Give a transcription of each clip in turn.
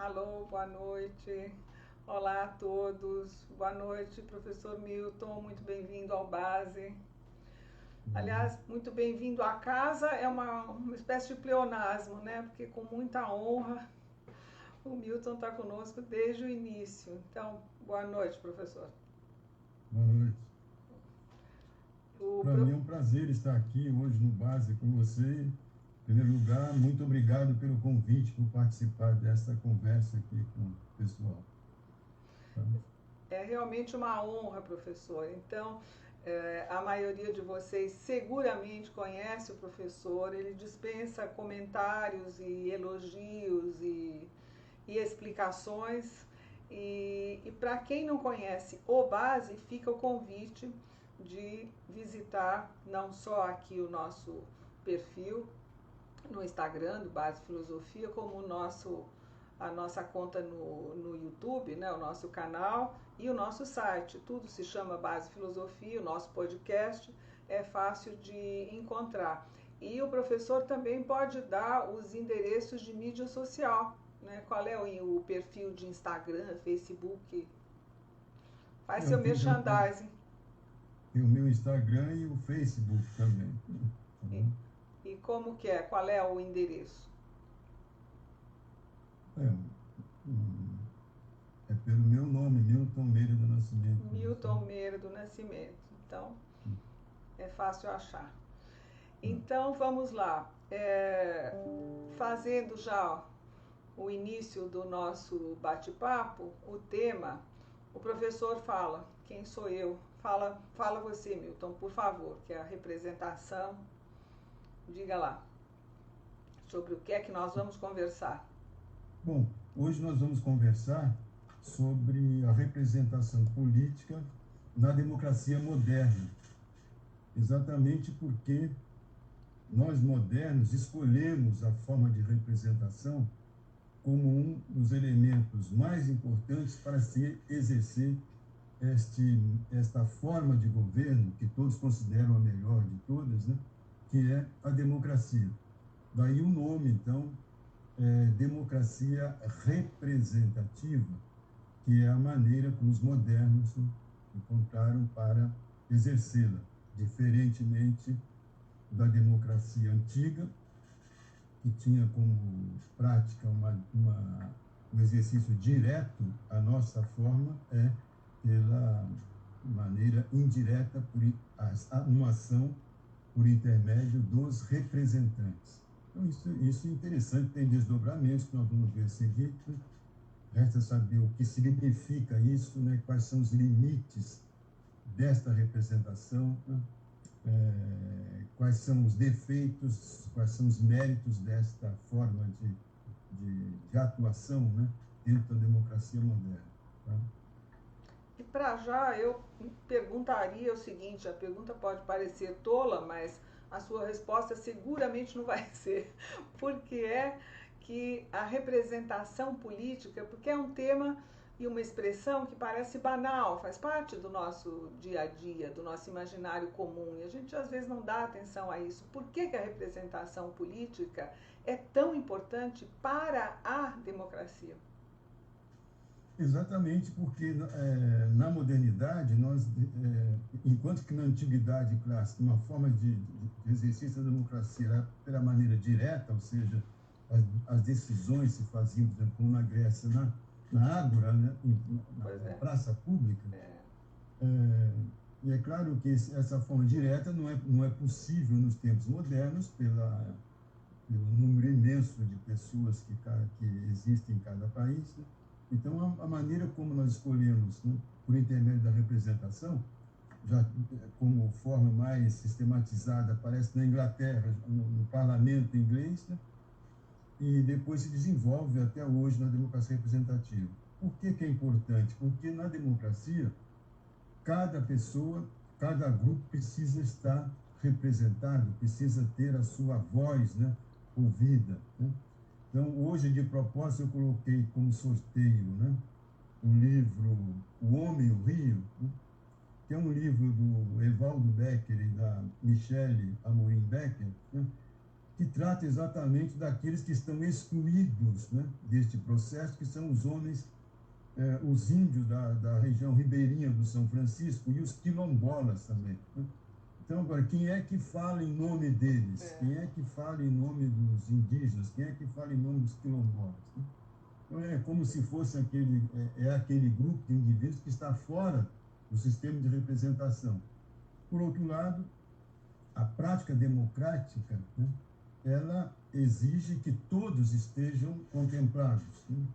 Alô, boa noite. Olá a todos. Boa noite, professor Milton. Muito bem-vindo ao Base. Aliás, muito bem-vindo à casa é uma espécie de pleonasmo, né? Porque com muita honra o Milton está conosco desde o início. Então, boa noite, professor. Boa noite. Para mim é um prazer estar aqui hoje no Base com você. Em primeiro lugar, muito obrigado pelo convite, por participar dessa conversa aqui com o pessoal. Tá? É realmente uma honra, professor. Então, a maioria de vocês seguramente conhece o professor, ele dispensa comentários e elogios e explicações. E para quem não conhece o Base, fica o convite de visitar não só aqui o nosso perfil no Instagram do Base Filosofia, como a nossa conta no YouTube, né, o nosso canal e o nosso site. Tudo se chama Base Filosofia, o nosso podcast é fácil de encontrar. E o professor também pode dar os endereços de mídia social, né? Qual é o perfil de Instagram, Facebook? Faz seu merchandising. E o meu Instagram e o Facebook também. Tá bom? E como que é? Qual é o endereço? É pelo meu nome, Milton Meira do Nascimento. Milton Meira do Nascimento. Então, é fácil achar. Então, vamos lá. Fazendo já o início do nosso bate-papo, o tema, o professor fala, quem sou eu? Fala você, Milton, por favor, que é a representação. Diga lá, sobre o que é que nós vamos conversar. Bom, hoje nós vamos conversar sobre a representação política na democracia moderna. Exatamente porque nós modernos escolhemos a forma de representação como um dos elementos mais importantes para se exercer esta forma de governo, que todos consideram a melhor de todas, né? Que é a democracia. Daí o nome, então, democracia representativa, que é a maneira como os modernos, né, encontraram para exercê-la, diferentemente da democracia antiga, que tinha como prática um exercício direto. A nossa forma é pela maneira indireta, uma ação por intermédio dos representantes. Então, isso é interessante, tem desdobramentos que nós vamos ver a seguir. Resta saber o que significa isso, né? Quais são os limites desta representação, né? Quais são os defeitos, quais são os méritos desta forma de atuação, né? Dentro da democracia moderna. Tá? E para já eu perguntaria o seguinte, a pergunta pode parecer tola, mas a sua resposta seguramente não vai ser. Porque é que a representação política, porque é um tema e uma expressão que parece banal, faz parte do nosso dia a dia, do nosso imaginário comum, e a gente às vezes não dá atenção a isso. Por que a representação política é tão importante para a democracia? Exatamente porque na modernidade, enquanto que na antiguidade clássica, uma forma de exercício da democracia era pela maneira direta, ou seja, as decisões se faziam, por exemplo, como na Grécia, na ágora, né, na praça pública. E é claro que essa forma direta não é possível nos tempos modernos, pelo número imenso de pessoas que existem em cada país, né? Então, a maneira como nós escolhemos, né, por intermédio da representação, já como forma mais sistematizada, aparece na Inglaterra, no parlamento inglês, né, e depois se desenvolve até hoje na democracia representativa. Por que é importante? Porque na democracia, cada pessoa, cada grupo precisa estar representado, precisa ter a sua voz, né, ouvida, né? Então, hoje, de propósito, eu coloquei como sorteio, né, o livro O Homem e o Rio, né, que é um livro do Evaldo Becker e da Michele Amorim Becker, né, que trata exatamente daqueles que estão excluídos, né, deste processo, que são os homens, os índios da região ribeirinha do São Francisco e os quilombolas também, né? Então, agora, quem é que fala em nome deles? Quem é que fala em nome dos indígenas? Quem é que fala em nome dos quilombolas, né? Então, é como se fosse aquele grupo de indivíduos que está fora do sistema de representação. Por outro lado, a prática democrática, né, ela exige que todos estejam contemplados, né?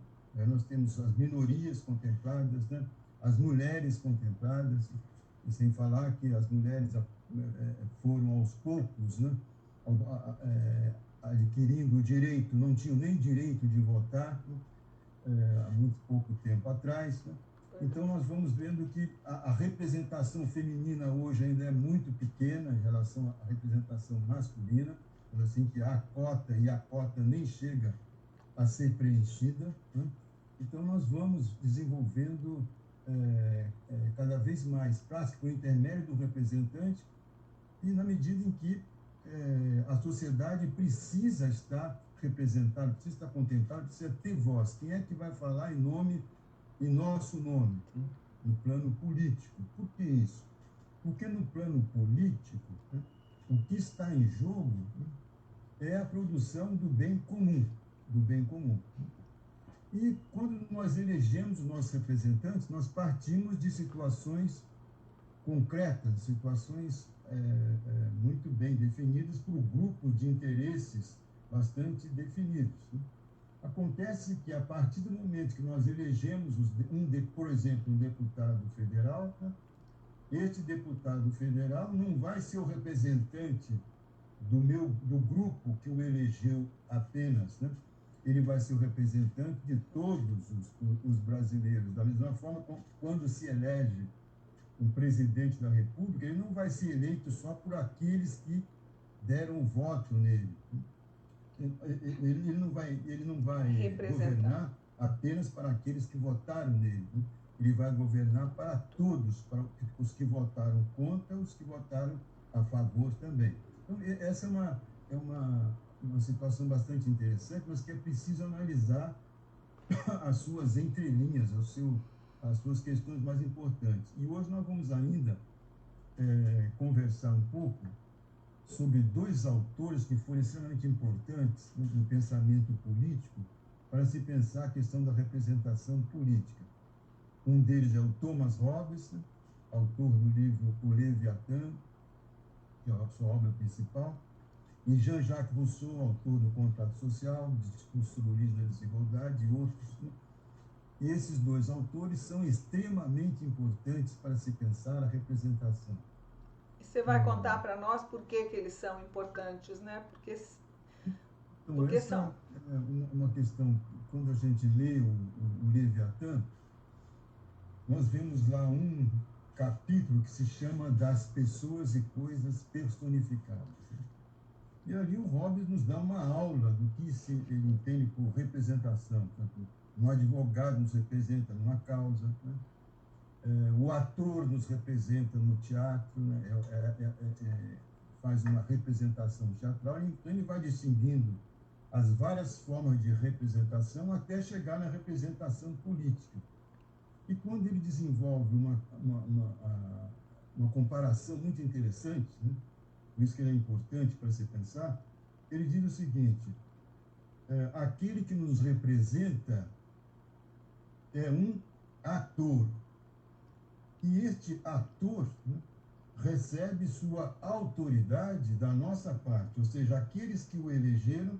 Nós temos as minorias contempladas, né, as mulheres contempladas, e sem falar que as mulheres foram aos poucos, né, adquirindo o direito, não tinham nem direito de votar, né, há muito pouco tempo atrás, né? Então, nós vamos vendo que a representação feminina hoje ainda é muito pequena em relação à representação masculina, assim que há cota e a cota nem chega a ser preenchida, né? Então, nós vamos desenvolvendo cada vez mais prática por intermédio do representante e na medida em que a sociedade precisa estar representada, precisa estar contemplada, precisa ter voz. Quem é que vai falar em nosso nome, né, no plano político? Por que isso? Porque no plano político, né, o que está em jogo, né, é a produção do bem comum, do bem comum. E quando nós elegemos os nossos representantes, nós partimos de situações concretas, situações muito bem definidas por grupos de interesses bastante definidos, né? Acontece que, a partir do momento que nós elegemos, por exemplo, um deputado federal, né, este deputado federal não vai ser o representante do grupo que o elegeu apenas, né? Ele vai ser o representante de todos os brasileiros. Da mesma forma, quando se elege um presidente da República, ele não vai ser eleito só por aqueles que deram voto nele. Ele não vai governar apenas para aqueles que votaram nele, né? Ele vai governar para todos, para os que votaram contra, os que votaram a favor também. Então, essa é uma situação bastante interessante, mas que é preciso analisar as suas entrelinhas, as suas questões mais importantes. E hoje nós vamos ainda conversar um pouco sobre dois autores que foram extremamente importantes no pensamento político para se pensar a questão da representação política. Um deles é o Thomas Hobbes, autor do livro O Leviatã, que é a sua obra principal, e Jean-Jacques Rousseau, autor do Contrato Social, Discurso sobre o Origem da Desigualdade e outros, né? E esses dois autores são extremamente importantes para se pensar a representação. E você vai contar para nós por que eles são importantes, né? Porque essa são. É uma questão, quando a gente lê o Leviatã, nós vemos lá um capítulo que se chama Das Pessoas e Coisas Personificadas. E ali o Hobbes nos dá uma aula do que ele entende por representação. Portanto, um advogado nos representa numa causa, né? O ator nos representa no teatro, né? Faz uma representação teatral, então ele vai distinguindo as várias formas de representação até chegar na representação política. E quando ele desenvolve uma comparação muito interessante, né? Por isso que ele é importante para se pensar, ele diz o seguinte: aquele que nos representa é um ator. E este ator, né, recebe sua autoridade da nossa parte, ou seja, aqueles que o elegeram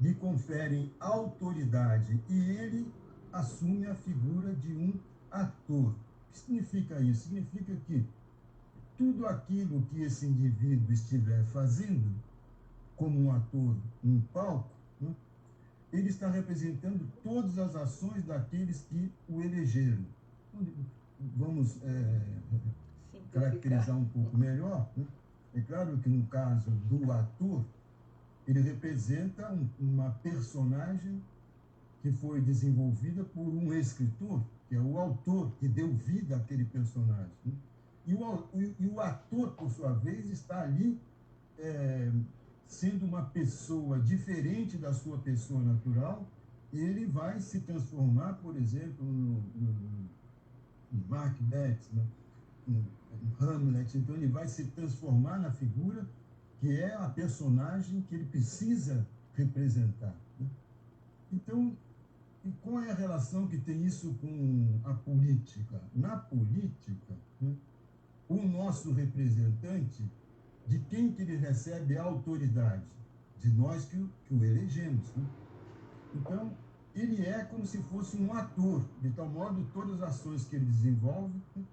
lhe conferem autoridade e ele assume a figura de um ator. O que significa isso? Significa que tudo aquilo que esse indivíduo estiver fazendo, como um ator em palco, né, ele está representando todas as ações daqueles que o elegeram. Vamos caracterizar um pouco melhor, né? É claro que no caso do ator, ele representa uma personagem que foi desenvolvida por um escritor, que é o autor que deu vida àquele personagem, né? E o ator, por sua vez, está ali sendo uma pessoa diferente da sua pessoa natural, ele vai se transformar, por exemplo, no Macbeth, no Hamlet. Então, ele vai se transformar na figura que é a personagem que ele precisa representar, né? Então, e qual é a relação que tem isso com a política? Na política, né, o nosso representante, de quem que ele recebe a autoridade? De nós que o elegemos, né? Então, ele é como se fosse um ator, de tal modo todas as ações que ele desenvolve, né,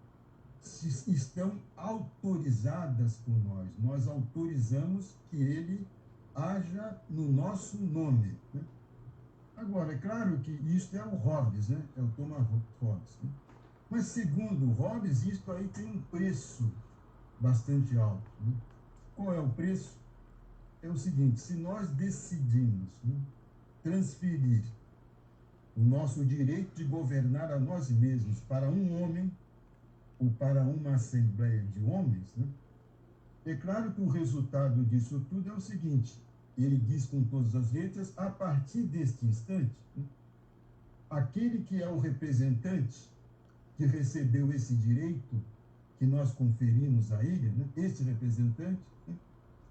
estão autorizadas por nós. Nós autorizamos que ele haja no nosso nome, né? Agora, é claro que isso é o Hobbes, né? É o Thomas Hobbes, né? Mas, segundo Hobbes, isso aí tem um preço bastante alto, né? Qual é o preço? É o seguinte: se nós decidimos, né, transferir o nosso direito de governar a nós mesmos para um homem ou para uma assembleia de homens, né, é claro que o resultado disso tudo é o seguinte: ele diz com todas as letras, a partir deste instante, né, aquele que é o representante que recebeu esse direito que nós conferimos a ele, né, esse representante, né,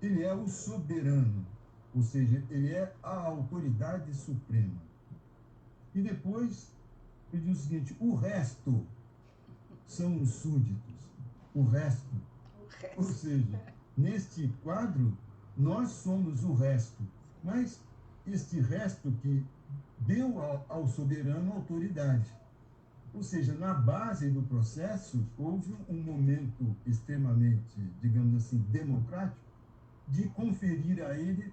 ele é o soberano, ou seja, ele é a autoridade suprema. E depois, ele diz o seguinte: o resto são os súditos. O resto. Ou seja, neste quadro, nós somos o resto. Mas este resto que deu ao soberano autoridade. Ou seja, na base do processo, houve um momento extremamente, digamos assim, democrático, de conferir a ele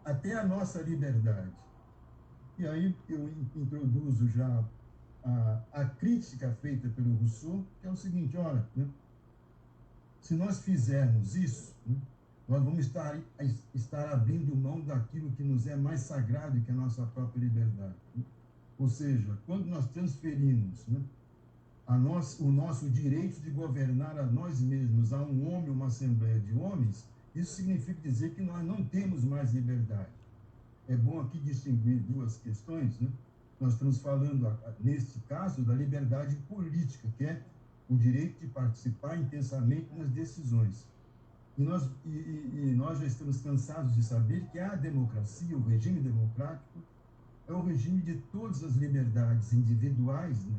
até a nossa liberdade. E aí eu introduzo já a crítica feita pelo Rousseau, que é o seguinte: olha, né, se nós fizermos isso, né, nós vamos estar abrindo mão daquilo que nos é mais sagrado, que é a nossa própria liberdade, né? Ou seja, quando nós transferimos, né, o nosso direito de governar a nós mesmos a um homem, uma assembleia de homens, isso significa dizer que nós não temos mais liberdade. É bom aqui distinguir duas questões, né? Nós estamos falando, neste caso, da liberdade política, que é o direito de participar intensamente nas decisões. E nós já estamos cansados de saber que a democracia, o regime democrático, é o regime de todas as liberdades individuais, né,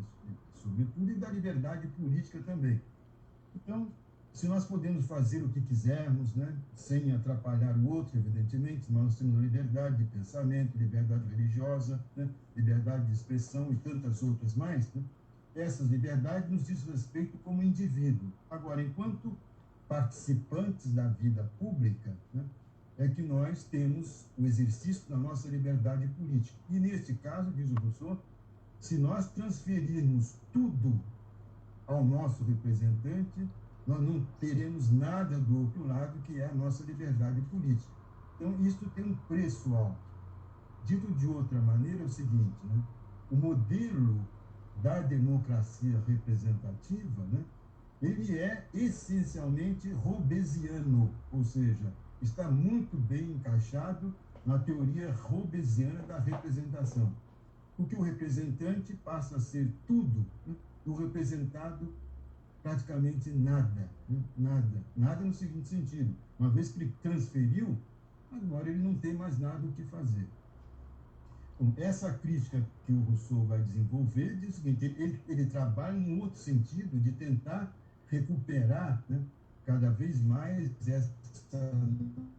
sobretudo, e da liberdade política também. Então, se nós podemos fazer o que quisermos, né, sem atrapalhar o outro, evidentemente, nós temos a liberdade de pensamento, liberdade religiosa, né, liberdade de expressão e tantas outras mais, né, essas liberdades nos diz respeito como indivíduo. Agora, enquanto participantes da vida pública, né, é que nós temos o exercício da nossa liberdade política. E, neste caso, diz o Rousseau, se nós transferirmos tudo ao nosso representante, nós não teremos nada do outro lado, que é a nossa liberdade política. Então, isso tem um preço alto. Dito de outra maneira, é o seguinte, né, o modelo da democracia representativa, né, ele é essencialmente hobbesiano, ou seja, está muito bem encaixado na teoria hobbesiana da representação. Porque o representante passa a ser tudo, né, o representado praticamente nada, né, nada no seguinte sentido: uma vez que ele transferiu, agora ele não tem mais nada o que fazer. Então, essa crítica que o Rousseau vai desenvolver diz o seguinte: ele trabalha num outro sentido de tentar recuperar, né, cada vez mais essa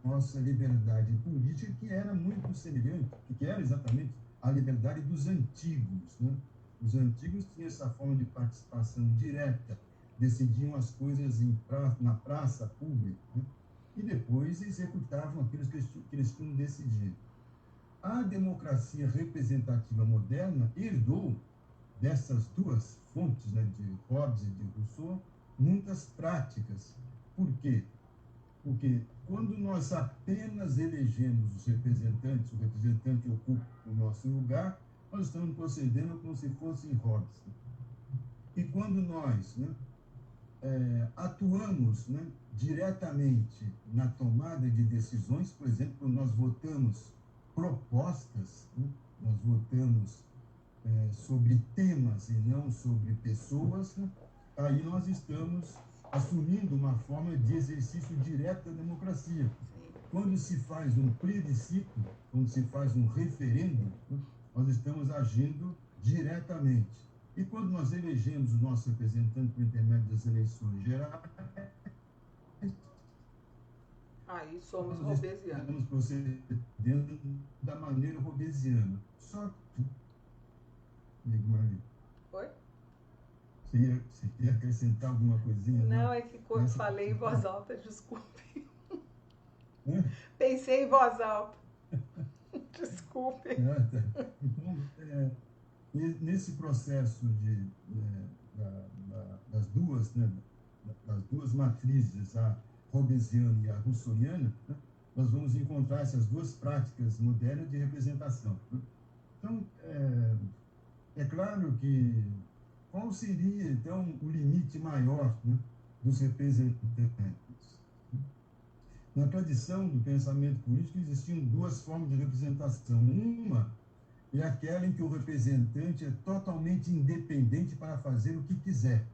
nossa liberdade política, que era muito semelhante, que era exatamente a liberdade dos antigos, né? Os antigos tinham essa forma de participação direta, decidiam as coisas na praça pública, né, e depois executavam aquilo que eles tinham decidido. A democracia representativa moderna herdou dessas duas fontes, né, de Hobbes e de Rousseau, muitas práticas. Por quê? Porque quando nós apenas elegemos os representantes, o representante ocupa o nosso lugar, nós estamos procedendo como se fosse em Hobbes. E quando nós, né, atuamos, né, diretamente na tomada de decisões. Por exemplo, nós votamos propostas, né, nós votamos sobre temas e não sobre pessoas, né, aí nós estamos assumindo uma forma de exercício direto da democracia. Quando se faz um plebiscito, quando se faz um referendo, né, nós estamos agindo diretamente. E quando nós elegemos o nosso representante por intermédio das eleições gerais, aí somos nós robesianos. estamos procedendo da maneira robesiana. Só que, Oi? você ia acrescentar alguma coisinha? Não, é que falei em voz alta, desculpe. Pensei em voz alta. Desculpe. Então, nesse processo das duas matrizes, a robesiana e a rousseauiana, né, nós vamos encontrar essas duas práticas modernas de representação. Né? Então, é claro que qual seria, então, o limite maior, né, dos representantes? Na tradição do pensamento político existiam duas formas de representação. Uma é aquela em que o representante é totalmente independente para fazer o que quiser.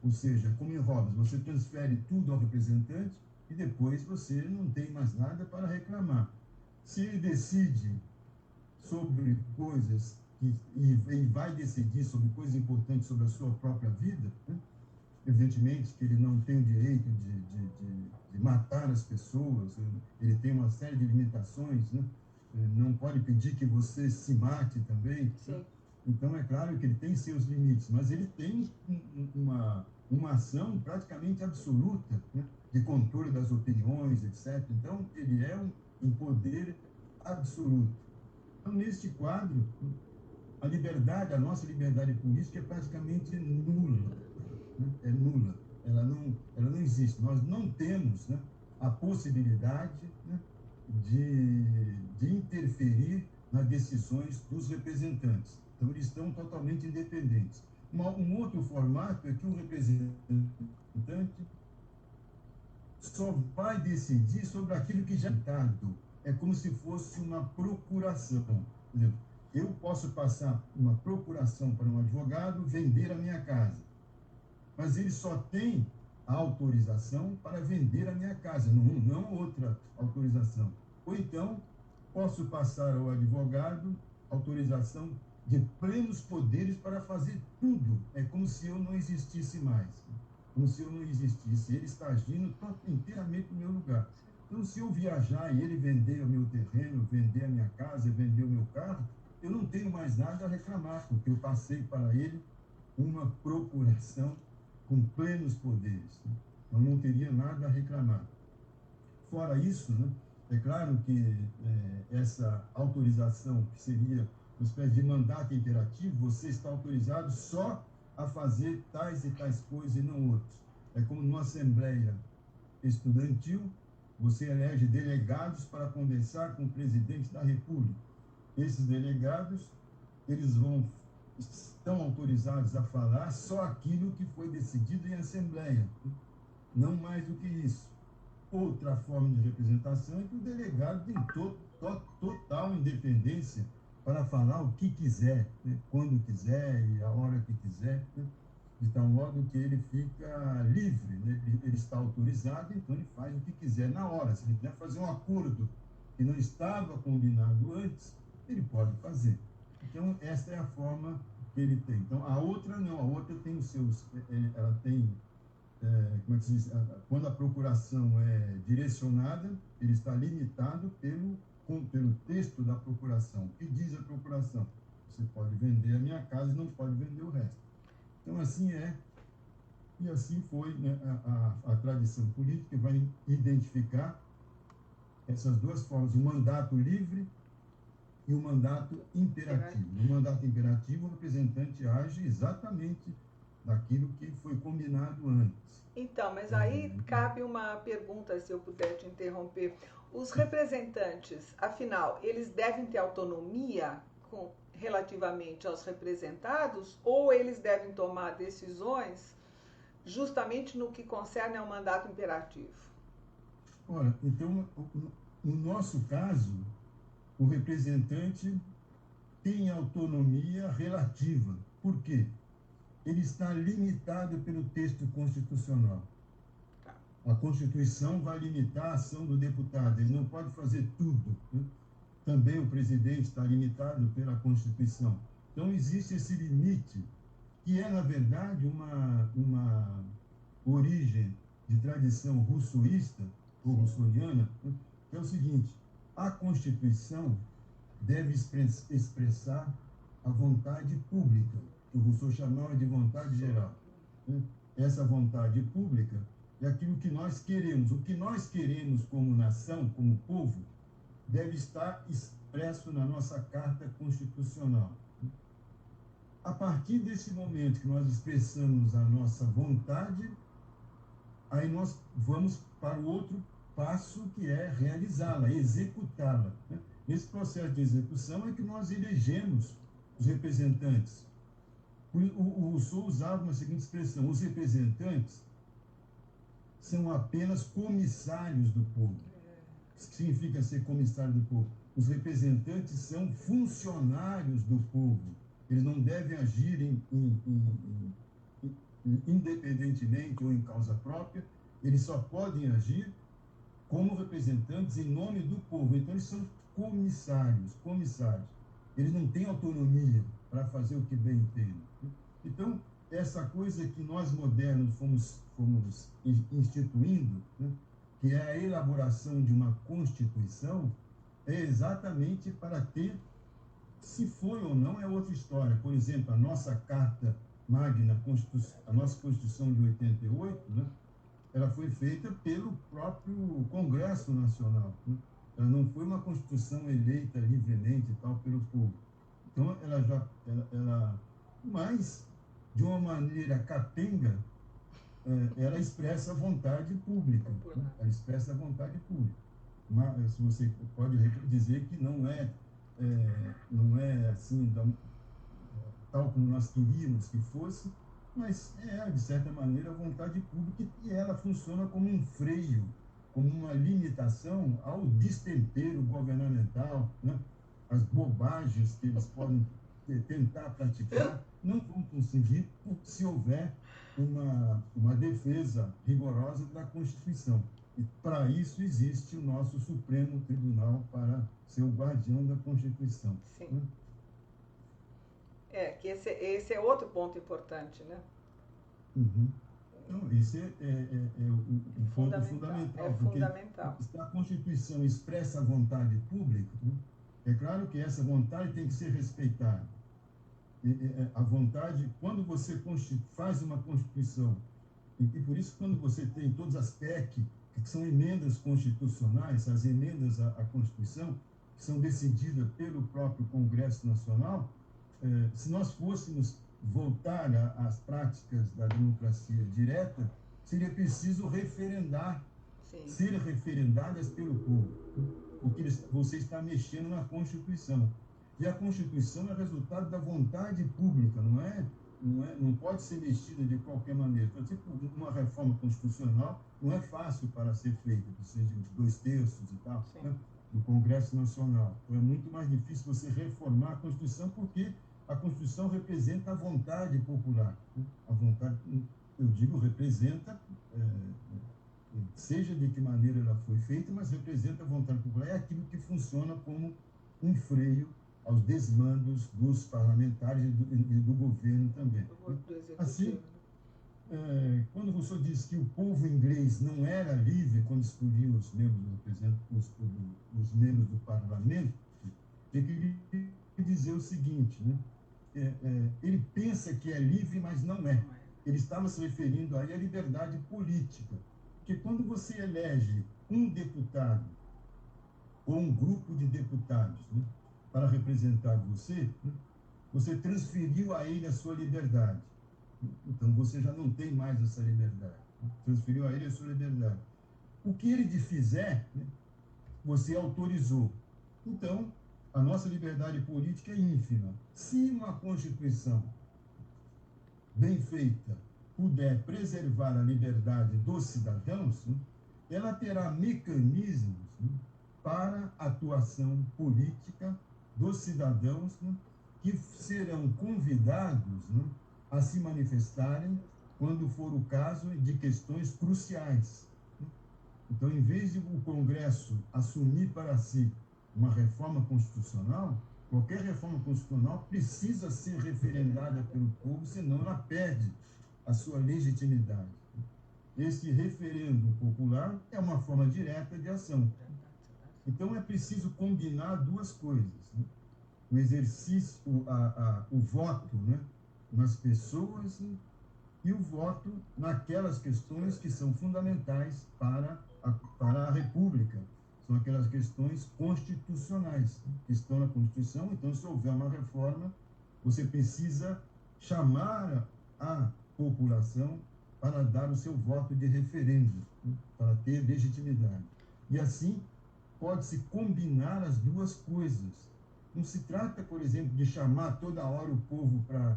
Ou seja, como em Hobbes, você transfere tudo ao representante e depois você não tem mais nada para reclamar. Se ele decide sobre coisas e vai decidir sobre coisas importantes sobre a sua própria vida, né? Evidentemente que ele não tem o direito de matar as pessoas, ele tem uma série de limitações, né? Não pode pedir que você se mate também. Sim. Então, é claro que ele tem seus limites, mas ele tem uma ação praticamente absoluta, né, de controle das opiniões, etc. Então, ele é um poder absoluto. Então, neste quadro, a nossa liberdade política é praticamente nula. Né? É nula. Ela não existe. Nós não temos, né, a possibilidade, né, de interferir nas decisões dos representantes. Então, eles estão totalmente independentes. Um outro formato é que o representante só vai decidir sobre aquilo que já é dado. É como se fosse uma procuração. Por exemplo, eu posso passar uma procuração para um advogado vender a minha casa, mas ele só tem a autorização para vender a minha casa, não outra autorização. Ou então, posso passar ao advogado autorização de plenos poderes para fazer tudo. É como se eu não existisse mais. Como se eu não existisse. Ele está agindo inteiramente no meu lugar. Então, se eu viajar e ele vender o meu terreno, vender a minha casa, vender o meu carro, eu não tenho mais nada a reclamar, porque eu passei para ele uma procuração com plenos poderes. Eu não teria nada a reclamar. Fora isso, né, é claro que essa autorização, que seria uma espécie de mandato imperativo, você está autorizado só a fazer tais e tais coisas e não outros. É como numa assembleia estudantil, você elege delegados para conversar com o presidente da República. Esses delegados, estão autorizados a falar só aquilo que foi decidido em assembleia, não mais do que isso. Outra forma de representação é que o delegado tem total independência para falar o que quiser, né, quando quiser e a hora que quiser, né, de tal modo que ele fica livre, né, ele está autorizado, então ele faz o que quiser na hora. Se ele quiser fazer um acordo que não estava combinado antes, ele pode fazer. Então, essa é a forma que ele tem. Então, a outra não, a outra tem os seus, ela tem, como é que se diz? Quando a procuração é direcionada, ele está limitado pelo texto da procuração. O que diz a procuração? Você pode vender a minha casa e não pode vender o resto. Então, assim é, e assim foi, né, a tradição política vai identificar essas duas formas, o mandato livre e o mandato imperativo. No mandato imperativo, o representante age exatamente daquilo que foi combinado antes. Então, mas aí cabe uma pergunta, se eu puder te interromper. Os representantes, afinal, eles devem ter autonomia relativamente aos representados ou eles devem tomar decisões justamente no que concerne ao mandato imperativo? Ora, então, no nosso caso, o representante tem autonomia relativa. Por quê? Ele está limitado pelo texto constitucional. A Constituição vai limitar a ação do deputado, ele não pode fazer tudo, né? Também o presidente está limitado pela Constituição. Então, existe esse limite, que é, na verdade, uma origem de tradição russoísta, ou russoniana, né? Que é o seguinte: a Constituição deve expressar a vontade pública, que o Rousseau chamava de vontade geral, né? Essa vontade pública é aquilo que nós queremos. O que nós queremos como nação, como povo, deve estar expresso na nossa Carta Constitucional. A partir desse momento que nós expressamos a nossa vontade, aí nós vamos para o outro passo, que é realizá-la, executá-la, né? Nesse processo de execução é que nós elegemos os representantes. O Rousseau usava uma seguinte expressão: os representantes são apenas comissários do povo. O que significa ser comissário do povo? Os representantes são funcionários do povo. Eles não devem agir independentemente ou em causa própria. Eles só podem agir como representantes em nome do povo. Então, eles são comissários. Eles não têm autonomia para fazer o que bem entendem. Então, essa coisa que nós modernos fomos instituindo, né, que é a elaboração de uma Constituição, é exatamente para ter, se foi ou não, é outra história. Por exemplo, a nossa Carta Magna, a nossa Constituição de 88, né, ela foi feita pelo próprio Congresso Nacional, né? Ela não foi uma Constituição eleita livremente e tal pelo povo. Então, mas, de uma maneira capenga, ela expressa a vontade pública. Né? Ela expressa a vontade pública. Mas, se você pode dizer que não é assim, tal como nós queríamos que fosse, mas de certa maneira, a vontade pública, e ela funciona como um freio, como uma limitação ao destempero governamental, né? As bobagens que eles podem tentar praticar não vão conseguir se houver uma defesa rigorosa da Constituição. E para isso existe o nosso Supremo Tribunal, para ser o guardião da Constituição. Sim. Né? Que esse é outro ponto importante, né? Uhum. Então, esse é o ponto fundamental. É fundamental. Se a Constituição expressa a vontade pública, né, é claro que essa vontade tem que ser respeitada. A vontade, quando você faz uma Constituição, e por isso, quando você tem todas as PEC, que são emendas constitucionais, as emendas à Constituição, que são decididas pelo próprio Congresso Nacional, se nós fôssemos voltar às práticas da democracia direta, seria preciso referendar, ser referendadas pelo povo, porque você está mexendo na Constituição. E a Constituição é resultado da vontade pública, não pode ser mexida de qualquer maneira. Então, tipo, uma reforma constitucional não é fácil para ser feita, precisa de 2/3 e tal, né, do Congresso Nacional. Então, é muito mais difícil você reformar a Constituição, porque a Constituição representa a vontade popular. Né? A vontade, eu digo, representa, seja de que maneira ela foi feita, mas representa a vontade popular. É aquilo que funciona como um freio aos desmandos dos parlamentares e do governo também. Assim, quando o Rousseau disse que o povo inglês não era livre quando escolhia os membros do parlamento, ele queria dizer o seguinte, né? Ele pensa que é livre, mas não é. Ele estava se referindo aí à liberdade política. Porque quando você elege um deputado ou um grupo de deputados, né, para representar você, né, você transferiu a ele a sua liberdade. Então, você já não tem mais essa liberdade. Né? Transferiu a ele a sua liberdade. O que ele fizer, né, você autorizou. Então, a nossa liberdade política é ínfima. Se uma Constituição bem feita puder preservar a liberdade dos cidadãos, né, ela terá mecanismos, né, para a atuação política dos cidadãos, né, que serão convidados, né, a se manifestarem quando for o caso de questões cruciais. Então, em vez de o Congresso assumir para si uma reforma constitucional, qualquer reforma constitucional precisa ser referendada pelo povo, senão ela perde a sua legitimidade. Esse referendo popular é uma forma direta de ação. Então, é preciso combinar duas coisas, né? O exercício, o voto, né, nas pessoas, né, e o voto naquelas questões que são fundamentais para a República. São aquelas questões constitucionais, né, que estão na Constituição. Então, se houver uma reforma, você precisa chamar a população para dar o seu voto de referendo, né, para ter legitimidade. E assim, pode-se combinar as duas coisas. Não se trata, por exemplo, de chamar toda hora o povo para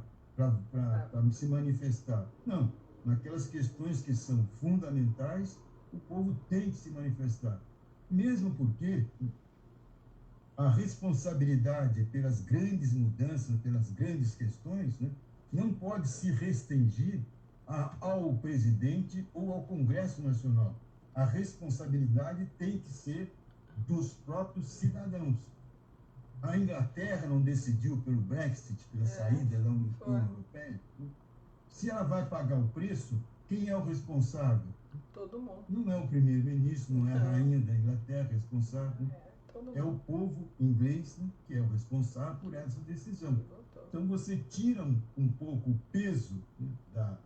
se manifestar. Não. Naquelas questões que são fundamentais, o povo tem que se manifestar. Mesmo porque a responsabilidade pelas grandes mudanças, pelas grandes questões, né, não pode se restringir ao presidente ou ao Congresso Nacional. A responsabilidade tem que ser dos próprios cidadãos. A Inglaterra não decidiu pelo Brexit, pela saída da União Europeia. Se ela vai pagar o preço, quem é o responsável? Todo mundo. Não é o primeiro-ministro, não é a rainha da Inglaterra responsável. É o povo inglês, né, que é o responsável por essa decisão. Então, você tira um pouco o peso, né,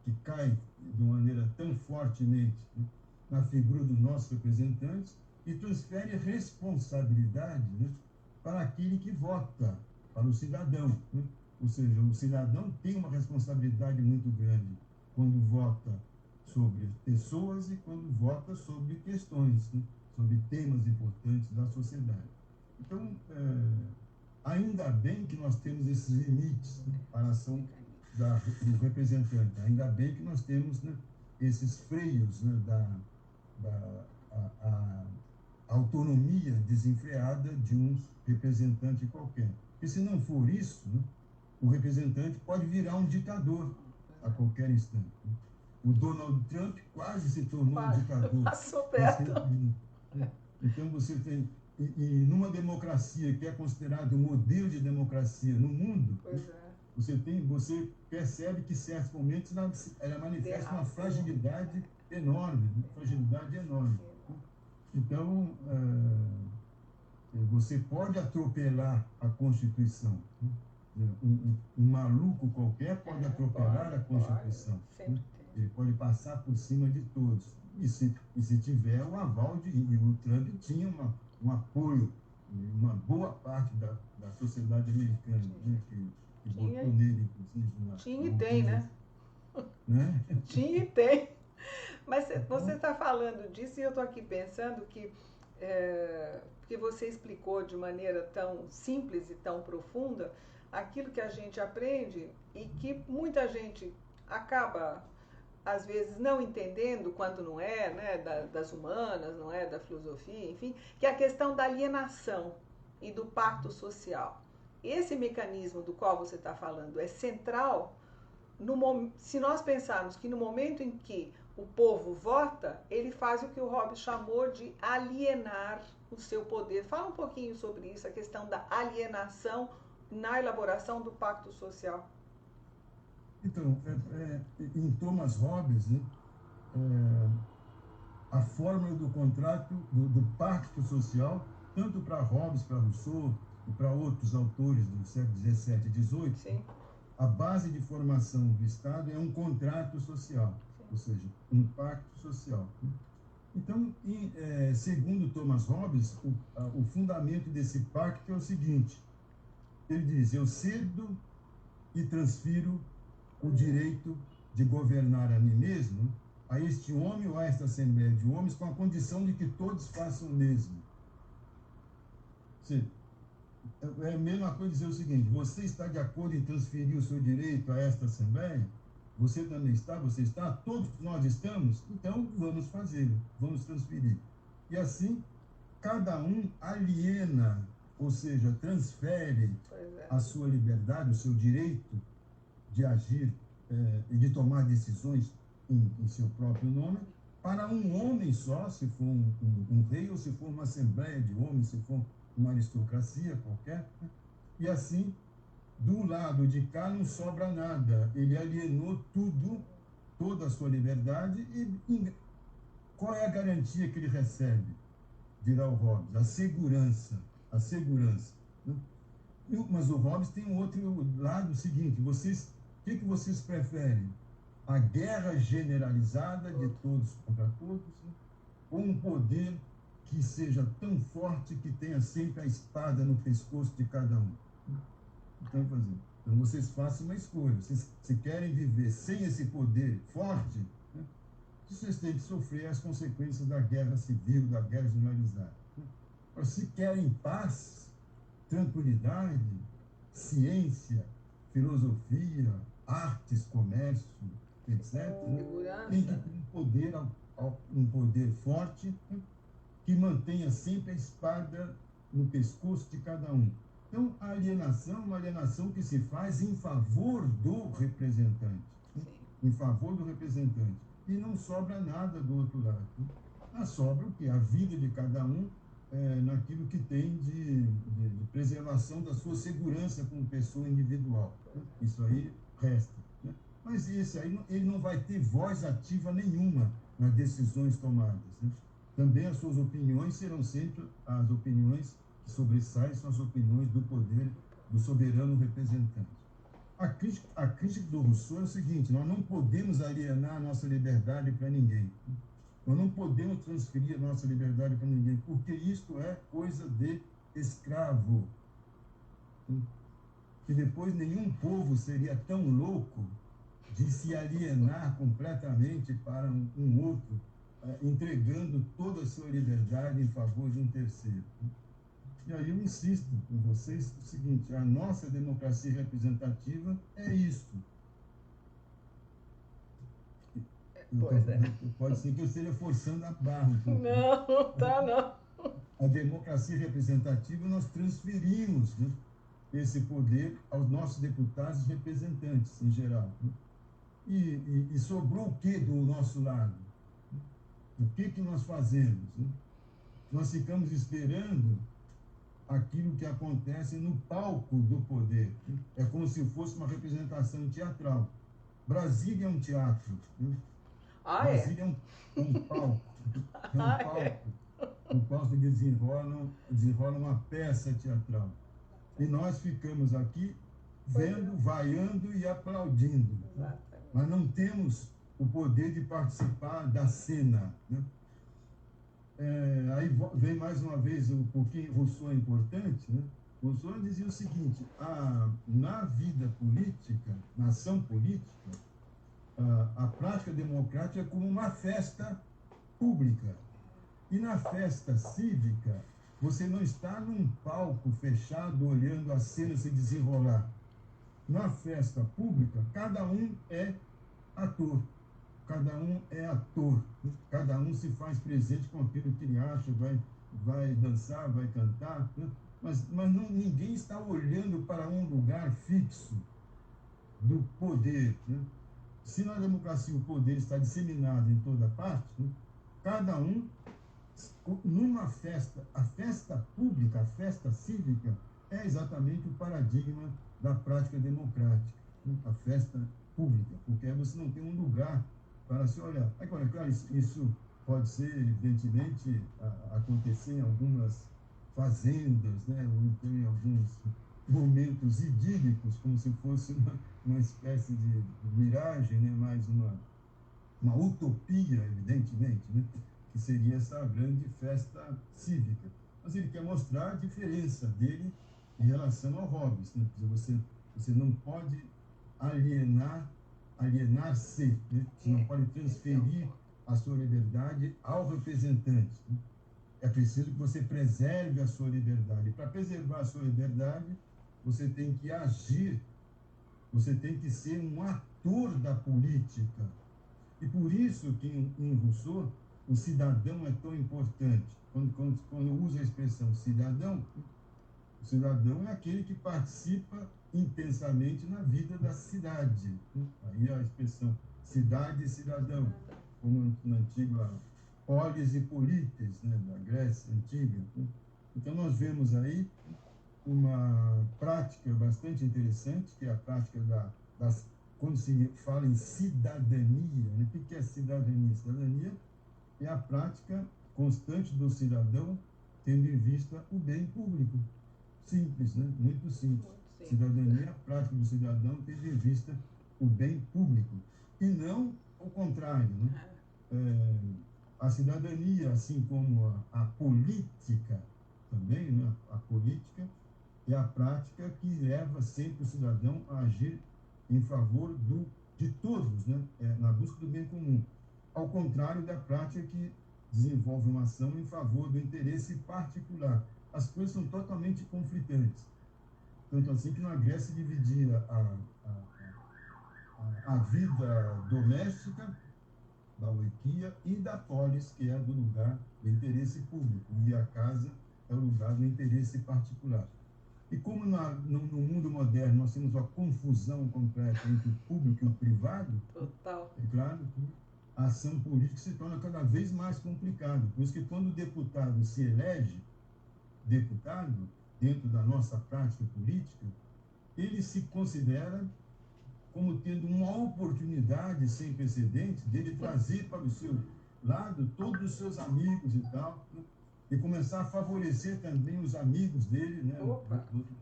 que cai de uma maneira tão fortemente, né, na figura dos nossos representantes e transfere responsabilidade, né, para aquele que vota, para o cidadão, né? Ou seja, o cidadão tem uma responsabilidade muito grande quando vota sobre pessoas e quando vota sobre questões, né, sobre temas importantes da sociedade. Então, ainda bem que nós temos esses limites, né, para a ação do representante. Ainda bem que nós temos, né, esses freios, né, a autonomia desenfreada de um representante qualquer. Porque se não for isso, né, o representante pode virar um ditador a qualquer instante. O Donald Trump quase se tornou um ditador. Passou perto. Então você tem, e numa democracia que é considerada o modelo de democracia no mundo, você percebe que em certos momentos ela manifesta uma fragilidade enorme, Então, você pode atropelar a Constituição. Um maluco qualquer pode atropelar a Constituição. Ele pode passar por cima de todos. E se tiver o aval e o Trump tinha um apoio, uma boa parte da sociedade americana, né, que botou nele, inclusive. Tinha e tem, né? Tinha e tem. Mas você está falando disso e eu estou aqui pensando que você explicou de maneira tão simples e tão profunda aquilo que a gente aprende e que muita gente acaba, às vezes, não entendendo quando não é, né, das humanas, não é, da filosofia, enfim, que é a questão da alienação e do pacto social. Esse mecanismo do qual você está falando é central se nós pensarmos que no momento em que o povo vota, ele faz o que o Hobbes chamou de alienar o seu poder. Fala um pouquinho sobre isso, a questão da alienação na elaboração do pacto social. Então, em Thomas Hobbes, né, a fórmula do contrato, do pacto social, tanto para Hobbes, para Rousseau e para outros autores do século XVII e XVIII, Sim. A base de formação do Estado é um contrato social, ou seja, um pacto social. Então, segundo Thomas Hobbes, o fundamento desse pacto é o seguinte: ele diz, eu cedo e transfiro o direito de governar a mim mesmo a este homem ou a esta assembleia de homens com a condição de que todos façam o mesmo. Sim. É a mesma coisa dizer o seguinte: você está de acordo em transferir o seu direito a esta assembleia? você também está, você está, todos nós estamos, então vamos fazê-lo, vamos transferir. E assim, cada um aliena, ou seja, transfere a sua liberdade, o seu direito de agir e de tomar decisões em seu próprio nome, para um homem só, se for um rei, ou se for uma assembleia de homens, se for uma aristocracia qualquer. E assim, do lado de cá não sobra nada. Ele alienou tudo, toda a sua liberdade. E qual é a garantia que ele recebe? Dirá o Hobbes, a segurança. A segurança. Né? Mas o Hobbes tem um outro lado, o seguinte, o que vocês preferem? A guerra generalizada de todos contra todos, né? Ou um poder que seja tão forte que tenha sempre a espada no pescoço de cada um? Então, vocês façam uma escolha. Vocês, se querem viver sem esse poder forte, né, vocês têm que sofrer as consequências da guerra civil, da guerra generalizada. Né? Se querem paz, tranquilidade, ciência, filosofia, artes, comércio, etc., tem que ter um poder forte, né, que mantenha sempre a espada no pescoço de cada um. Então, a alienação é uma alienação que se faz em favor do representante. Né? Em favor do representante. E não sobra nada do outro lado. Né? Sobra o quê? A vida de cada um naquilo que tem de preservação da sua segurança como pessoa individual. Né? Isso aí resta. Né? Mas esse aí, ele não vai ter voz ativa nenhuma nas decisões tomadas. Né? Também as suas opiniões serão sempre as opiniões que sobressaem, são as opiniões do poder do soberano representante. A crítica do Rousseau é o seguinte: nós não podemos alienar a nossa liberdade para ninguém. Nós não podemos transferir a nossa liberdade para ninguém, porque isto é coisa de escravo. E depois nenhum povo seria tão louco de se alienar completamente para um outro, entregando toda a sua liberdade em favor de um terceiro. E aí eu insisto com vocês o seguinte: a nossa democracia representativa é isso. Pode ser que eu esteja forçando a barra um pouco. Não, tá não. A democracia representativa, nós transferimos, né, esse poder aos nossos deputados e representantes em geral. Né? E sobrou o que do nosso lado? O que nós fazemos? Né? Nós ficamos esperando aquilo que acontece no palco do poder. Né? É como se fosse uma representação teatral. Brasília é um teatro. Né? Brasília é um palco. É um palco. Um palco que desenrola uma peça teatral. E nós ficamos aqui vendo, vaiando e aplaudindo. Né? Mas não temos o poder de participar da cena. Né? Aí vem mais uma vez o porquê Rousseau é importante. Né? Rousseau dizia o seguinte: na vida política, na ação política, a prática democrática é como uma festa pública. E na festa cívica, você não está num palco fechado olhando a cena se desenrolar. Na festa pública, cada um é ator. Cada um é ator. Cada um se faz presente com aquilo que ele acha, vai dançar, vai cantar. Né? Mas ninguém está olhando para um lugar fixo do poder. Né? Se na democracia o poder está disseminado em toda parte, né, cada um, numa festa, a festa pública, a festa cívica, é exatamente o paradigma da prática democrática, né? A festa pública, porque aí você não tem um lugar para se olhar. Agora, claro, isso pode ser, evidentemente, acontecer em algumas fazendas, né? Ou então em alguns momentos idílicos, como se fosse uma espécie de miragem, né? Mais uma utopia, evidentemente, né? Que seria essa grande festa cívica. Mas ele quer mostrar a diferença dele em relação ao Hobbes. Né? Você não pode alienar-se, né? Você não pode transferir a sua liberdade ao representante. Né? É preciso que você preserve a sua liberdade. Para preservar a sua liberdade, você tem que agir Você tem que ser um ator da política. E por isso que em Rousseau o cidadão é tão importante. Quando usa a expressão cidadão, o cidadão é aquele que participa intensamente na vida da cidade. Aí a expressão cidade e cidadão, como na antiga polis e polites, né, da Grécia antiga. Então nós vemos aí uma prática bastante interessante, que é a prática quando se fala em cidadania, né? O que é cidadania? Cidadania é a prática constante do cidadão tendo em vista o bem público. Simples, né? Muito simples. Cidadania é a prática do cidadão tendo em vista o bem público. E não o contrário, né? A cidadania, assim como a política também, né? A política é a prática que leva sempre o cidadão a agir em favor de todos, né? Na busca do bem comum. Ao contrário da prática que desenvolve uma ação em favor do interesse particular. As coisas são totalmente conflitantes. Tanto assim que na Grécia dividia a vida doméstica, da oikia, e da polis, que é do lugar do interesse público. E a casa é o lugar do interesse particular. E como no mundo moderno nós temos uma confusão completa entre o público e o privado, Total. é claro que a ação política se torna cada vez mais complicada. Por isso que quando o deputado se elege deputado, dentro da nossa prática política, ele se considera como tendo uma oportunidade sem precedentes dele trazer para o seu lado todos os seus amigos e tal, né? E começar a favorecer também os amigos dele, né, do outro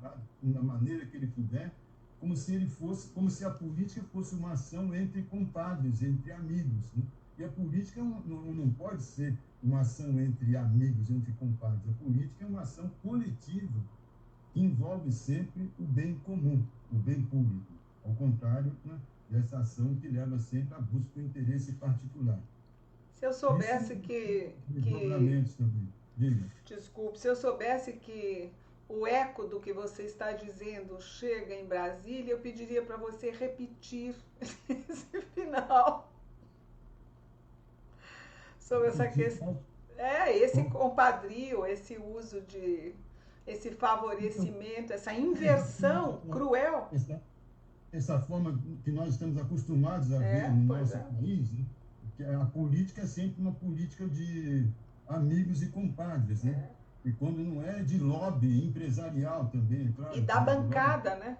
lado, da maneira que ele puder, como se a política fosse uma ação entre compadres, entre amigos, né? E a política não pode ser uma ação entre amigos, entre compadres. A política é uma ação coletiva que envolve sempre o bem comum, o bem público. Ao contrário, né, dessa ação que leva sempre à busca do interesse particular. Se eu soubesse também. Diga. Desculpe, se eu soubesse que o eco do que você está dizendo chega em Brasília, eu pediria para você repetir esse final. Sobre essa questão. Esse compadrio, esse uso esse favorecimento, essa inversão cruel. Essa forma que nós estamos acostumados a ver no nosso país, né? Que a política é sempre uma política de amigos e compadres, né? E quando não é de lobby empresarial também, claro. E da bancada, né?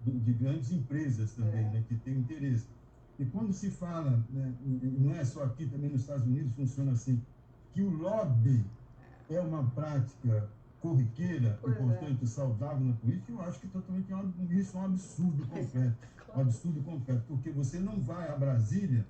De grandes empresas também, né? Que tem interesse. E quando se fala, né, não é só aqui, também nos Estados Unidos funciona assim, que o lobby é uma prática corriqueira e, portanto, saudável na política, eu acho que totalmente isso é um absurdo completo. Um absurdo completo, porque você não vai a Brasília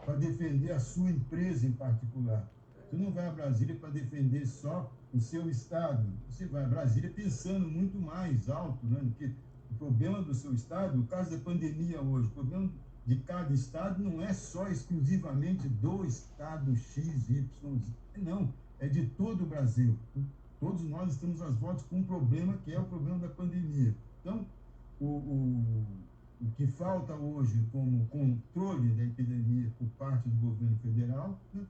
para defender a sua empresa em particular. Você não vai a Brasília para defender só o seu estado. Você vai a Brasília pensando muito mais alto, né? Porque o problema do seu estado, no caso da pandemia hoje, o problema de cada estado não é só exclusivamente do estado X, Y, Z. Não, é de todo o Brasil. Todos nós estamos às voltas com um problema que é o problema da pandemia. Então, o que falta hoje como controle da epidemia por parte do governo federal, né?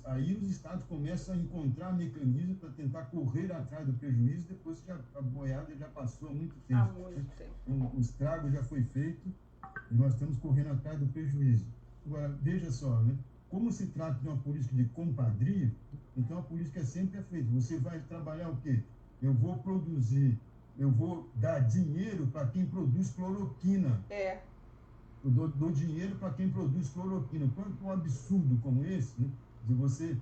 Aí os estados começam a encontrar mecanismos para tentar correr atrás do prejuízo depois que a boiada já passou há muito tempo. O estrago já foi feito e nós estamos correndo atrás do prejuízo. Agora, veja só, né? Como se trata de uma política de compadria, então a política é sempre feita. Você vai trabalhar o quê? Eu vou dar dinheiro para quem produz cloroquina. Eu dou dinheiro para quem produz cloroquina. Quanto um absurdo como esse, né? De você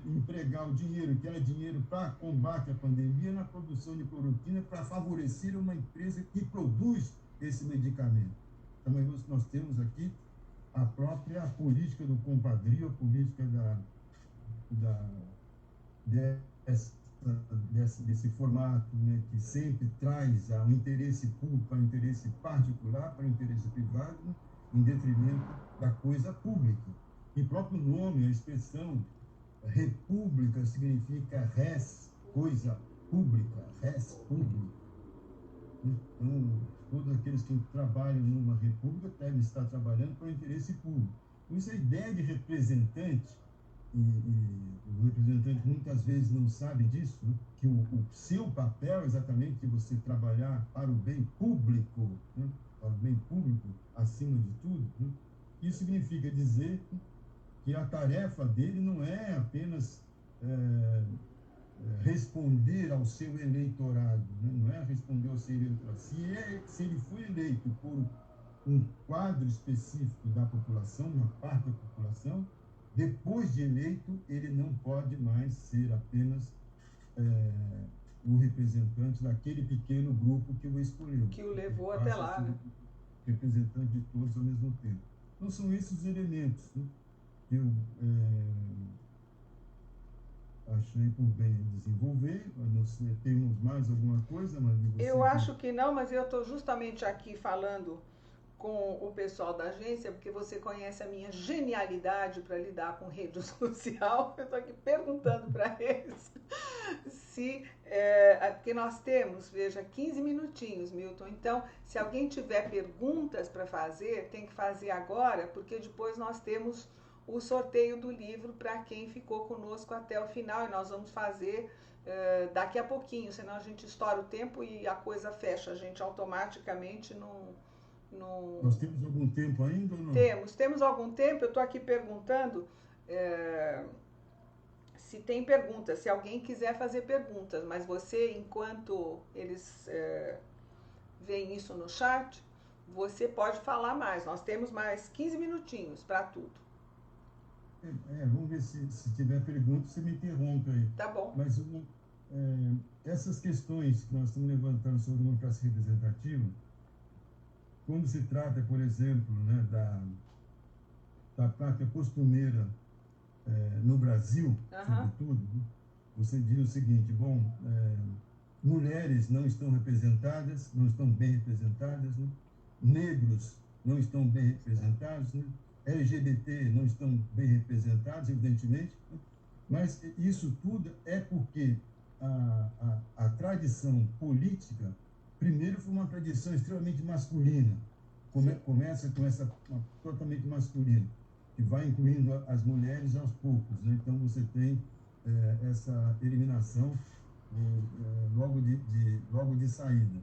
empregar o dinheiro, que era dinheiro para combate à pandemia, na produção de cloroquina, para favorecer uma empresa que produz esse medicamento. Então, nós temos aqui a própria política do compadrio, a política desse formato, né, que sempre traz o interesse público para o interesse particular, para o interesse privado, né, em detrimento da coisa pública. E próprio nome, a expressão república significa res, coisa pública, res pública. né? Então, todos aqueles que trabalham numa república devem estar trabalhando para o interesse público. Por isso, a ideia de representante, e o representante muitas vezes não sabe disso, né? Que o seu papel é exatamente você trabalhar para o bem público, né? Para o bem público acima de tudo, né? Isso significa dizer que a tarefa dele não é apenas responder ao seu eleitorado, né? Não é responder ao seu eleitorado. Se ele foi eleito por um quadro específico da população, uma parte da população, depois de eleito, ele não pode mais ser apenas o representante daquele pequeno grupo que o escolheu. Que o levou até lá, né? Representante de todos ao mesmo tempo. Então, são esses os elementos, né, que eu achei por bem desenvolver. Não sei, temos mais alguma coisa, Maria? Eu acho que não, mas eu estou justamente aqui falando com o pessoal da agência, porque você conhece a minha genialidade para lidar com rede social. Eu estou aqui perguntando para eles se... porque nós temos, veja, 15 minutinhos, Milton. Então, se alguém tiver perguntas para fazer, tem que fazer agora, porque depois nós temos o sorteio do livro para quem ficou conosco até o final, e nós vamos fazer daqui a pouquinho, senão a gente estoura o tempo e a coisa fecha, a gente automaticamente não... Nós temos algum tempo ainda ou não? Temos algum tempo. Eu estou aqui perguntando se tem perguntas, se alguém quiser fazer perguntas, mas você, enquanto eles veem isso no chat, você pode falar mais. Nós temos mais 15 minutinhos para tudo. Vamos ver se tiver pergunta, você me interrompe aí. Tá bom. Mas essas questões que nós estamos levantando sobre democracia representativa, quando se trata, por exemplo, né, da prática costumeira no Brasil, sobretudo, né, você diz o seguinte: bom, mulheres não estão representadas, não estão bem representadas, né? Negros não estão bem representados, né? LGBT não estão bem representados, evidentemente, né? Mas isso tudo é porque a tradição política, primeiro, foi uma tradição extremamente masculina. Começa com essa totalmente masculina, que vai incluindo as mulheres aos poucos, né? Então você tem essa eliminação logo de saída.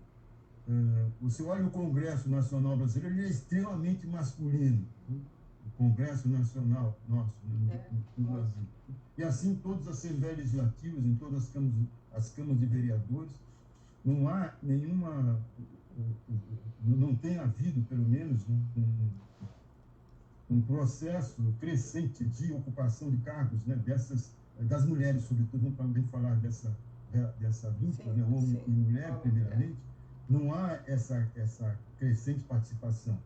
Você olha o Congresso Nacional Brasileiro, ele é extremamente masculino, né? O Congresso Nacional nosso, né, no Brasil. E assim todas as Assembleias Legislativas, em todas as câmaras de vereadores, não há nenhuma, não tem havido, pelo menos, um processo crescente de ocupação de cargos, né, das mulheres, sobretudo, não podemos falar dessa dupla, né, homem e mulher, primeiramente, não há essa crescente participação.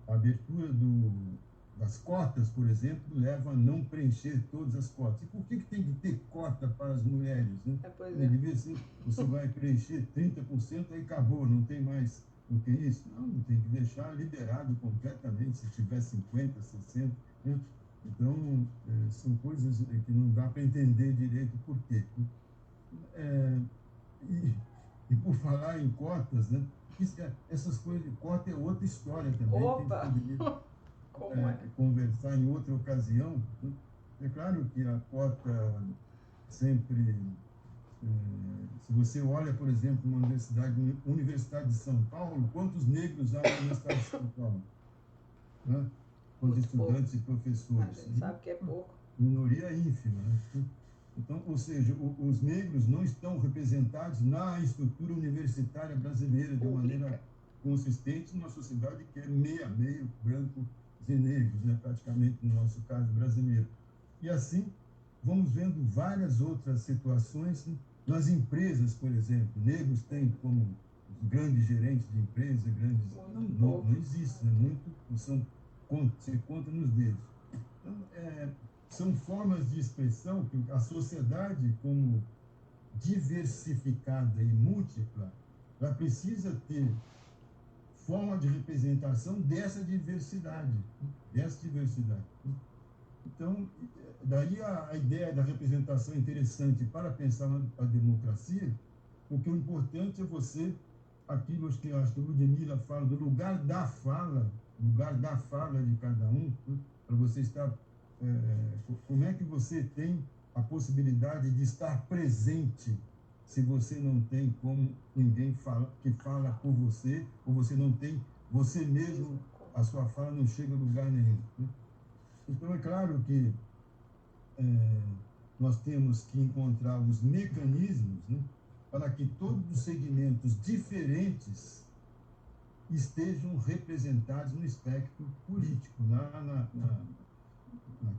A abertura das cotas, por exemplo, leva a não preencher todas as cotas. E por que tem que ter cota para as mulheres, né? Devia ser, você vai preencher 30%, aí acabou, não tem mais do que isso. Não, tem que deixar liberado completamente, se tiver 50%, 60%. Né? Então, são coisas que não dá para entender direito por quê. E por falar em cotas, né? Essas coisas de cota é outra história também. Opa! Conversar em outra ocasião. Né? É claro que a cota sempre... se você olha, por exemplo, uma Universidade de São Paulo, quantos negros há na Universidade de São Paulo? Né? Quantos estudantes e professores? A gente sabe que é pouco. Minoria ínfima. Né? Então, ou seja, os negros não estão representados na estrutura universitária brasileira de maneira consistente, numa sociedade que é meio a meio, brancos e negros, né? Praticamente no nosso caso brasileiro. E assim, vamos vendo várias outras situações, né? Nas empresas, por exemplo, negros têm como grandes gerentes de empresa, não existe, né? Se conta nos dedos. Então, são formas de expressão que a sociedade, como diversificada e múltipla, ela precisa ter forma de representação dessa diversidade. Então, daí a ideia da representação interessante para pensar a democracia, porque o importante é você aquilo que eu acho que o Ludmilla fala, do lugar da fala de cada um, né? Para você estar, como é que você tem a possibilidade de estar presente se você não tem como ninguém que fala por você, ou você não tem, você mesmo, a sua fala não chega a lugar nenhum, né? Então, é claro que nós temos que encontrar os mecanismos, né, para que todos os segmentos diferentes estejam representados no espectro político, na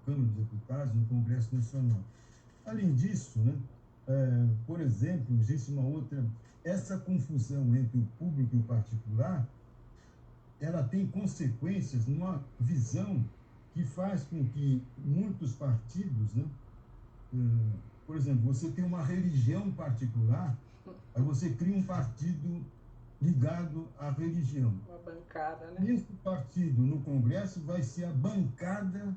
Câmara dos Deputados, no Congresso Nacional. Além disso, né, por exemplo, existe uma outra... Essa confusão entre o público e o particular, ela tem consequências numa visão que faz com que muitos partidos, né, por exemplo, você tem uma religião particular, aí você cria um partido ligado à religião. Uma bancada, né? Esse partido no Congresso vai ser a bancada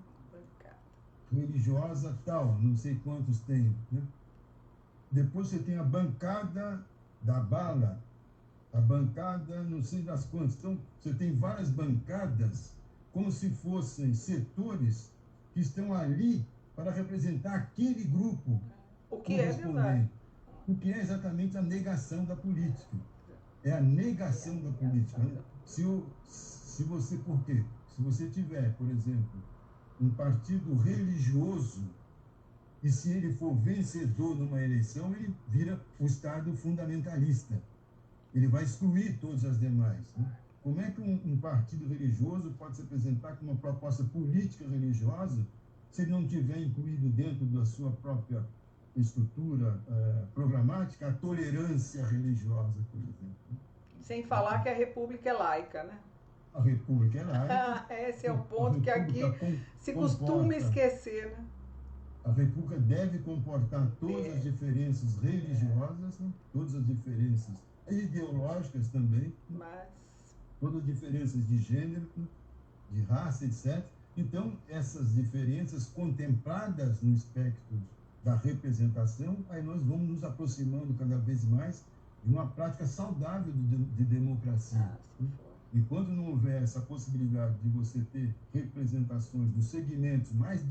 religiosa tal, não sei quantos tem, né? Depois você tem a bancada da bala, a bancada não sei das quantas. Então, você tem várias bancadas como se fossem setores que estão ali para representar aquele grupo o que correspondente. O que é exatamente a negação da política. É a negação da política, né? Se você, por quê? Se você tiver, por exemplo, um partido religioso, e se ele for vencedor numa eleição, ele vira o Estado fundamentalista. Ele vai excluir todas as demais, né? Como é que um partido religioso pode se apresentar com uma proposta política religiosa se ele não tiver incluído dentro da sua própria estrutura programática a tolerância religiosa, por exemplo? Sem falar que a República é laica, né? A República é laica. Esse é o ponto que aqui se costuma esquecer, né? A República deve comportar todas as diferenças religiosas, né? Todas as diferenças ideológicas também, né? Todas as diferenças de gênero, de raça, etc. Então, essas diferenças contempladas no espectro da representação, aí nós vamos nos aproximando cada vez mais de uma prática saudável de democracia. Enquanto não houver essa possibilidade de você ter representações dos segmentos mais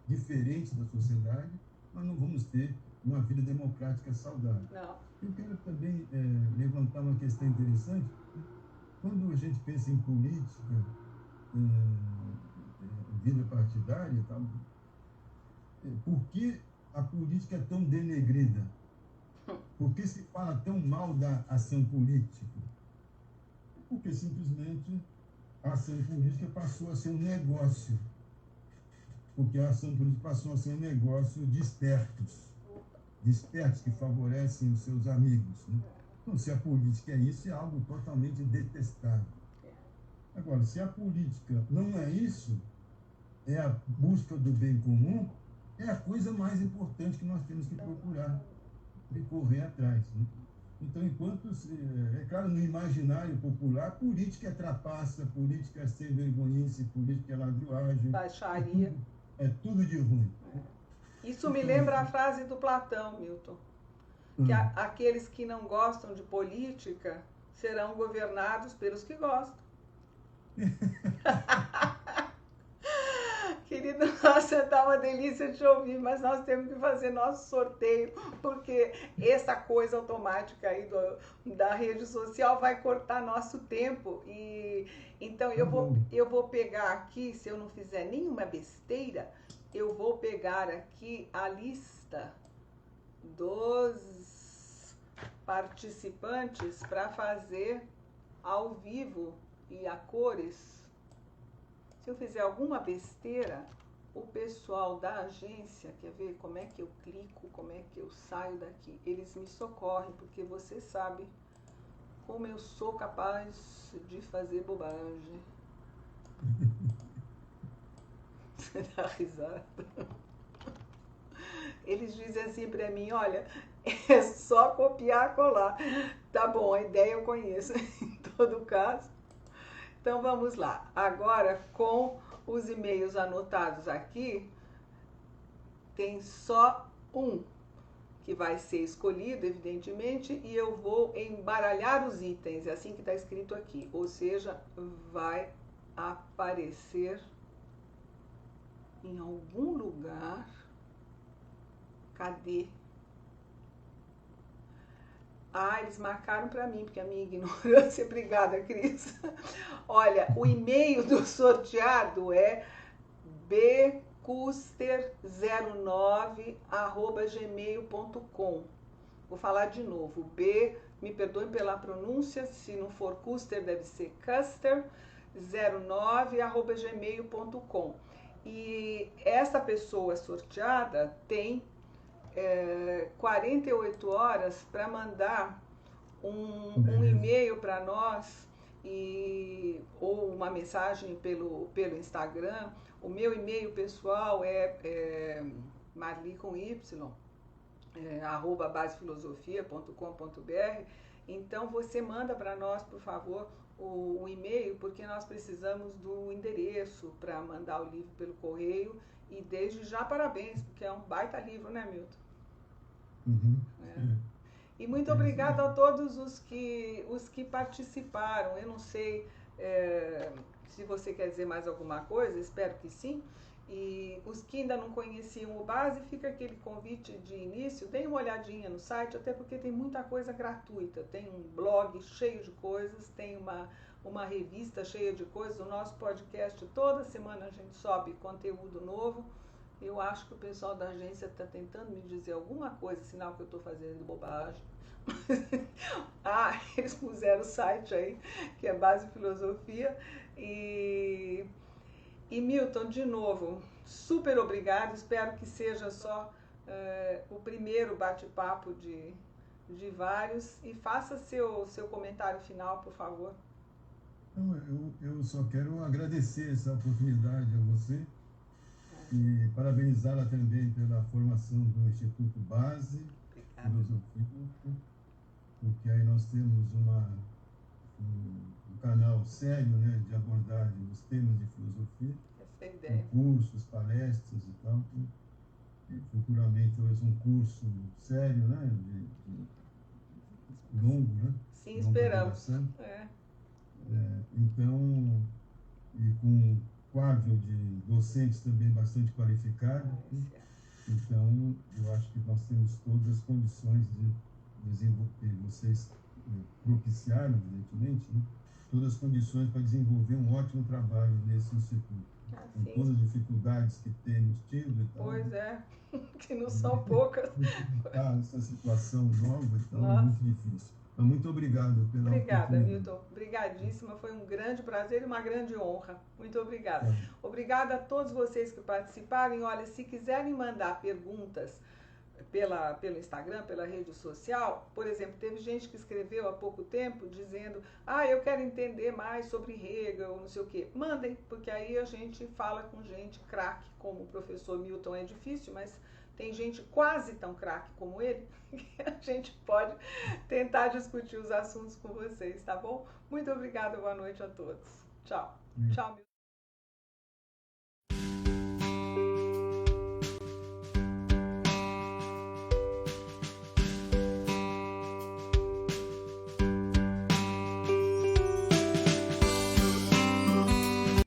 diferentes da sociedade, nós não vamos ter uma vida democrática saudável. Não. Eu quero também levantar uma questão interessante. Quando a gente pensa em política, vida partidária, tá? Por que a política é tão denegrida? Por que se fala tão mal da ação política? Porque simplesmente a ação política passou a ser um negócio. Porque a ação política passou a ser um negócio de espertos que favorecem os seus amigos, né? Então, se a política é isso, é algo totalmente detestável. Agora, se a política não é isso, é a busca do bem comum, é a coisa mais importante que nós temos que procurar e correr atrás, né? Então, enquanto, é claro, no imaginário popular, política é trapaça, política é sem vergonhice, política é ladruagem. Baixaria. É tudo de ruim. Isso me lembra a frase do Platão, Milton. Que aqueles que não gostam de política serão governados pelos que gostam. Querido, nossa, tá uma delícia de ouvir, mas nós temos que fazer nosso sorteio, porque essa coisa automática aí da rede social vai cortar nosso tempo. E então eu vou pegar aqui, se eu não fizer nenhuma besteira, eu vou pegar aqui a lista dos participantes para fazer ao vivo e a cores. Se eu fizer alguma besteira, o pessoal da agência, quer ver como é que eu clico, como é que eu saio daqui? Eles me socorrem, porque você sabe como eu sou capaz de fazer bobagem. Você dá risada. Eles dizem assim pra mim, olha, é só copiar e colar. Tá bom, a ideia eu conheço, em todo caso. Então vamos lá. Agora, com os e-mails anotados aqui, tem só um, que vai ser escolhido, evidentemente, e eu vou embaralhar os itens, é assim que está escrito aqui, ou seja, vai aparecer em algum lugar. Cadê? Ah, eles marcaram para mim, porque a minha ignorância. Obrigada, Cris. Olha, o e-mail do sorteado é bcuster09@gmail.com. Vou falar de novo. Me perdoem pela pronúncia, se não for Custer, deve ser Custer09@gmail.com. E essa pessoa sorteada tem 48 horas para mandar um e-mail para nós ou uma mensagem pelo Instagram. O meu e-mail pessoal é Marli com Y, @basefilosofia.com.br. Então você manda para nós, por favor, o e-mail, porque nós precisamos do endereço para mandar o livro pelo correio. E desde já parabéns, porque é um baita livro, né, Milton? Uhum. E muito obrigada a todos os que participaram. Eu não sei se você quer dizer mais alguma coisa, espero que sim. E os que ainda não conheciam o Base, fica aquele convite de início, deem uma olhadinha no site, até porque tem muita coisa gratuita. Tem um blog cheio de coisas, tem uma revista cheia de coisas, o nosso podcast, toda semana a gente sobe conteúdo novo. Eu acho que o pessoal da agência está tentando me dizer alguma coisa, sinal que eu estou fazendo bobagem. Eles puseram o site aí, que é Base Filosofia. E Milton, de novo, super obrigado. Espero que seja só o primeiro bate-papo de vários. E faça seu comentário final, por favor. Eu só quero agradecer essa oportunidade a você e parabenizá-la também pela formação do Instituto Base Filosofia, porque aí nós temos um canal sério, né, de abordagem dos temas de filosofia, cursos, palestras e tal, e futuramente talvez um curso sério, né, de longo, né? Sim, esperamos. Então, e com um quadro de docentes também bastante qualificado, então eu acho que nós temos todas as condições de desenvolver, vocês propiciaram, evidentemente, né, todas as condições para desenvolver um ótimo trabalho nesse instituto, com todas as dificuldades que temos tido e tal. Pois é, que não são poucas. Essa situação nova, então, é muito difícil. Mas muito obrigado pela oportunidade. Milton. Obrigadíssima. Foi um grande prazer e uma grande honra. Muito obrigada. Obrigada a todos vocês que participaram. E olha, se quiserem mandar perguntas pelo Instagram, pela rede social, por exemplo, teve gente que escreveu há pouco tempo dizendo: eu quero entender mais sobre Hegel, não sei o quê. Mandem, porque aí a gente fala com gente craque, como o professor Milton. É difícil, mas tem gente quase tão craque como ele, que a gente pode tentar discutir os assuntos com vocês, tá bom? Muito obrigada, boa noite a todos. Tchau. Tchau, Milton.